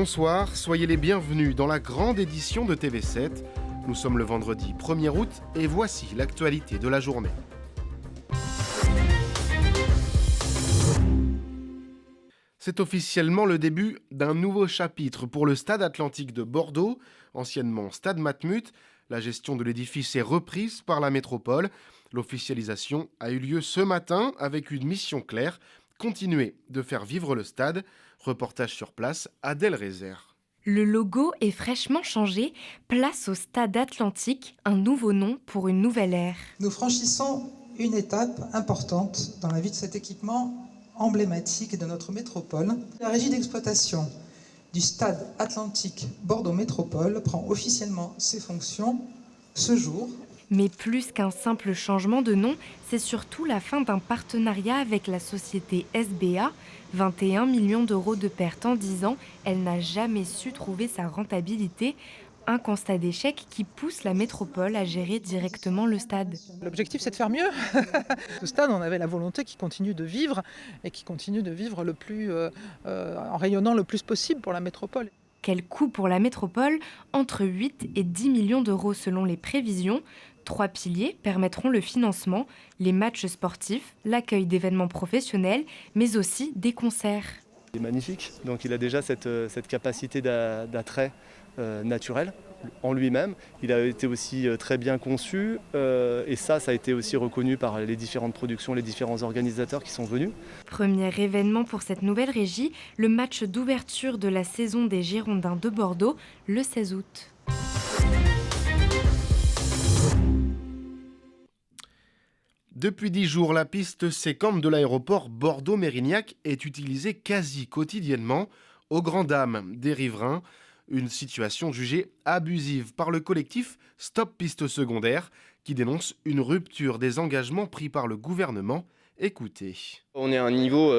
Bonsoir, soyez les bienvenus dans la grande édition de TV7. Nous sommes le vendredi 1er août et voici l'actualité de la journée. C'est officiellement le début d'un nouveau chapitre pour le Stade Atlantique de Bordeaux, anciennement Stade Matmut. La gestion de l'édifice est reprise par la métropole. L'officialisation a eu lieu ce matin avec une mission claire, continuer de faire vivre le stade. Reportage sur place, Adèle Rézère. Le logo est fraîchement changé, place au Stade Atlantique, un nouveau nom pour une nouvelle ère. Nous franchissons une étape importante dans la vie de cet équipement emblématique de notre métropole. La régie d'exploitation du Stade Atlantique Bordeaux Métropole prend officiellement ses fonctions ce jour. Mais plus qu'un simple changement de nom, c'est surtout la fin d'un partenariat avec la société SBA. 21 millions d'euros de pertes en 10 ans, elle n'a jamais su trouver sa rentabilité. Un constat d'échec qui pousse la métropole à gérer directement le stade. L'objectif, c'est de faire mieux. Ce stade, on avait la volonté qu'il continue de vivre et qu'il continue de vivre en rayonnant le plus possible pour la métropole. Quel coût pour la métropole ? Entre 8 et 10 millions d'euros selon les prévisions. 3 piliers permettront le financement, les matchs sportifs, l'accueil d'événements professionnels, mais aussi des concerts. Il est magnifique, donc il a déjà cette capacité d'attrait naturel en lui-même. Il a été aussi très bien conçu et ça a été aussi reconnu par les différentes productions, les différents organisateurs qui sont venus. Premier événement pour cette nouvelle régie, le match d'ouverture de la saison des Girondins de Bordeaux, le 16 août. Depuis 10 jours, la piste Sécamp de l'aéroport Bordeaux-Mérignac est utilisée quasi quotidiennement aux grandes dames des riverains. Une situation jugée abusive par le collectif Stop Piste Secondaire qui dénonce une rupture des engagements pris par le gouvernement. Écoutez. On est à un niveau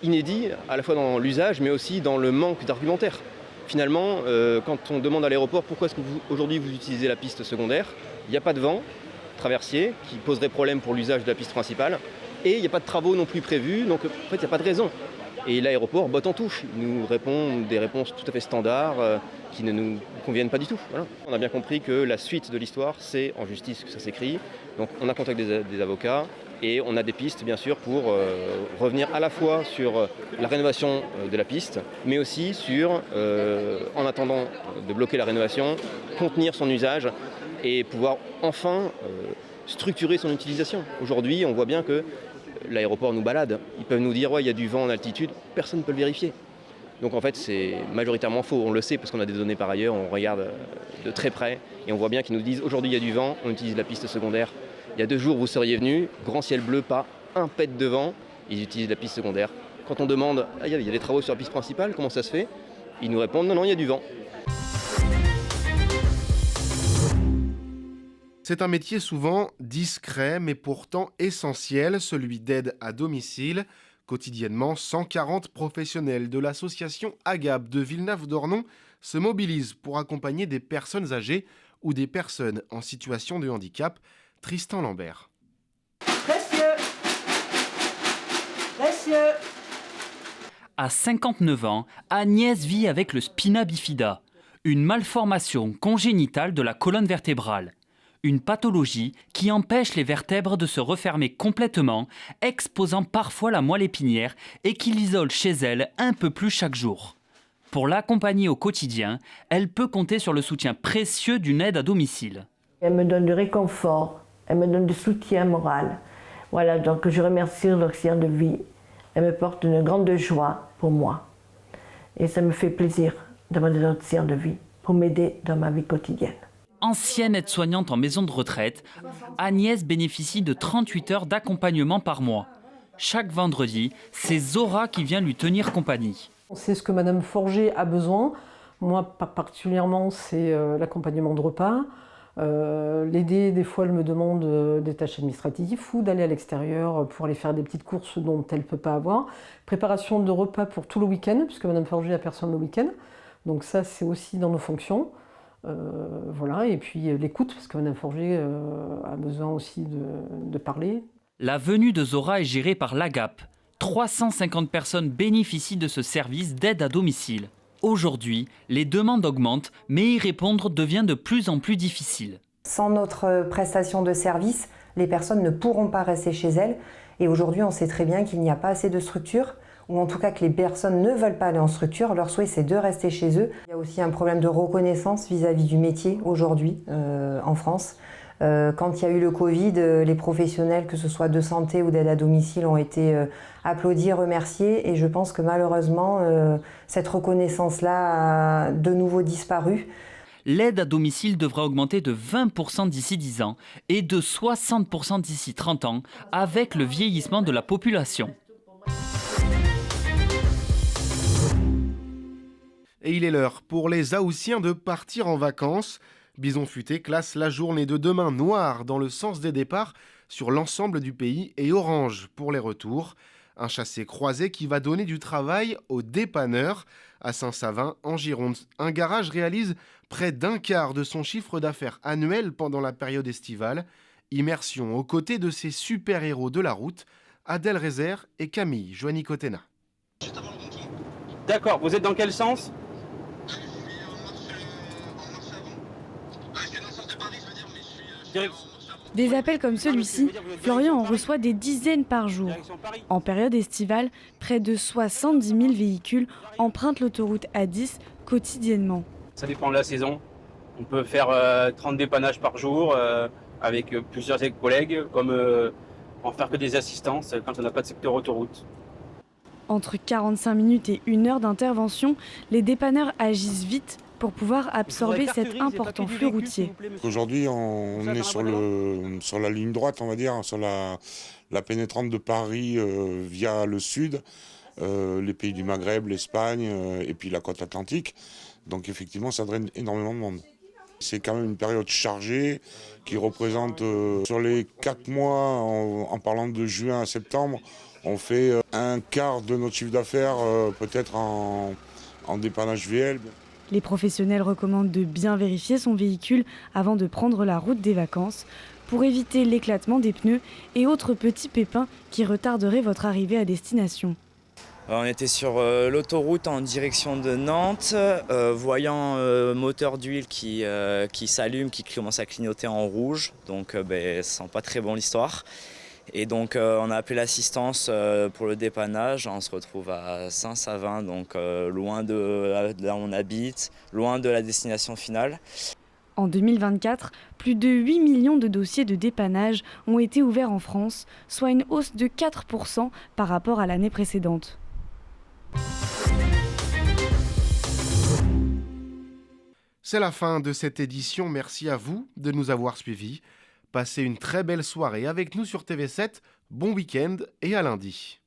inédit, à la fois dans l'usage mais aussi dans le manque d'argumentaire. Finalement, quand on demande à l'aéroport pourquoi est-ce que aujourd'hui vous utilisez la piste secondaire, il n'y a pas de vent traversier qui poserait problème pour l'usage de la piste principale et il n'y a pas de travaux non plus prévus, donc en fait il n'y a pas de raison. Et l'aéroport botte en touche, il nous répond des réponses tout à fait standards qui ne nous conviennent pas du tout. Voilà. On a bien compris que la suite de l'histoire, c'est en justice que ça s'écrit. Donc on a contacté des avocats et on a des pistes bien sûr pour revenir à la fois sur la rénovation de la piste, mais aussi sur, en attendant de bloquer la rénovation, contenir son usage et pouvoir enfin structurer son utilisation. Aujourd'hui, on voit bien que l'aéroport nous balade. Ils peuvent nous dire ouais, il y a du vent en altitude, personne ne peut le vérifier. Donc en fait, c'est majoritairement faux. On le sait parce qu'on a des données par ailleurs, on regarde de très près et on voit bien qu'ils nous disent aujourd'hui il y a du vent, on utilise la piste secondaire. Il y a 2 jours, vous seriez venus, grand ciel bleu, pas un pet de vent, ils utilisent la piste secondaire. Quand on demande il y a des travaux sur la piste principale, comment ça se fait ? Ils nous répondent non, il y a du vent. C'est un métier souvent discret mais pourtant essentiel, celui d'aide à domicile. Quotidiennement, 140 professionnels de l'association AGAP de Villeneuve-d'Ornon se mobilisent pour accompagner des personnes âgées ou des personnes en situation de handicap. Tristan Lambert. Messieurs. À 59 ans, Agnès vit avec le spina bifida, une malformation congénitale de la colonne vertébrale. Une pathologie qui empêche les vertèbres de se refermer complètement, exposant parfois la moelle épinière et qui l'isole chez elle un peu plus chaque jour. Pour l'accompagner au quotidien, elle peut compter sur le soutien précieux d'une aide à domicile. Elle me donne du réconfort, elle me donne du soutien moral. Voilà, donc je remercie l'Océan de Vie. Elle me porte une grande joie pour moi. Et ça me fait plaisir d'avoir des Océans de Vie pour m'aider dans ma vie quotidienne. Ancienne aide-soignante en maison de retraite, Agnès bénéficie de 38 heures d'accompagnement par mois. Chaque vendredi, c'est Zora qui vient lui tenir compagnie. C'est ce que Madame Forger a besoin. Moi, particulièrement, c'est l'accompagnement de repas. L'aider, des fois, elle me demande des tâches administratives ou d'aller à l'extérieur pour aller faire des petites courses dont elle ne peut pas avoir. Préparation de repas pour tout le week-end, puisque Madame Forger n'a personne le week-end. Donc ça, c'est aussi dans nos fonctions. Voilà, et puis l'écoute, parce que Madame Forger a besoin aussi de parler. La venue de Zora est gérée par l'AGAP. 350 personnes bénéficient de ce service d'aide à domicile. Aujourd'hui, les demandes augmentent, mais y répondre devient de plus en plus difficile. Sans notre prestation de service, les personnes ne pourront pas rester chez elles. Et aujourd'hui, on sait très bien qu'il n'y a pas assez de structures, ou en tout cas que les personnes ne veulent pas aller en structure. Leur souhait, c'est de rester chez eux. Il y a aussi un problème de reconnaissance vis-à-vis du métier aujourd'hui en France. Quand il y a eu le Covid, les professionnels, que ce soit de santé ou d'aide à domicile, ont été applaudis, remerciés. Et je pense que malheureusement, cette reconnaissance-là a de nouveau disparu. L'aide à domicile devra augmenter de 20% d'ici 10 ans et de 60% d'ici 30 ans avec le vieillissement de la population. Et il est l'heure pour les Haussiens de partir en vacances. Bison Futé classe la journée de demain noire dans le sens des départs sur l'ensemble du pays et orange pour les retours. Un chassé-croisé qui va donner du travail aux dépanneurs. À Saint-Savin, en Gironde, un garage réalise près d'un quart de son chiffre d'affaires annuel pendant la période estivale. Immersion aux côtés de ces super-héros de la route, Adèle Rézère et Camille Joanny-Cotena. D'accord, vous êtes dans quel sens ? Des appels comme celui-ci, Florian en reçoit des dizaines par jour. En période estivale, près de 70 000 véhicules empruntent l'autoroute A10 quotidiennement. Ça dépend de la saison. On peut faire 30 dépannages par jour avec plusieurs collègues, comme en faire que des assistances quand on n'a pas de secteur autoroute. Entre 45 minutes et 1 heure d'intervention, les dépanneurs agissent vite pour pouvoir absorber cet important flux routier. Aujourd'hui, on est sur la ligne droite, on va dire, sur la pénétrante de Paris via le sud, les pays du Maghreb, l'Espagne et puis la côte atlantique. Donc effectivement, ça draine énormément de monde. C'est quand même une période chargée qui représente, sur les 4 mois, en parlant de juin à septembre, on fait un quart de notre chiffre d'affaires peut-être en dépannage VL. Les professionnels recommandent de bien vérifier son véhicule avant de prendre la route des vacances pour éviter l'éclatement des pneus et autres petits pépins qui retarderaient votre arrivée à destination. On était sur l'autoroute en direction de Nantes, voyant moteur d'huile qui s'allume, qui commence à clignoter en rouge, donc ça sent pas très bon l'histoire. Et donc on a appelé l'assistance pour le dépannage. On se retrouve à Saint-Savin, donc loin de là où on habite, loin de la destination finale. En 2024, plus de 8 millions de dossiers de dépannage ont été ouverts en France, soit une hausse de 4% par rapport à l'année précédente. C'est la fin de cette édition. Merci à vous de nous avoir suivis. Passez une très belle soirée avec nous sur TV7. Bon week-end et à lundi.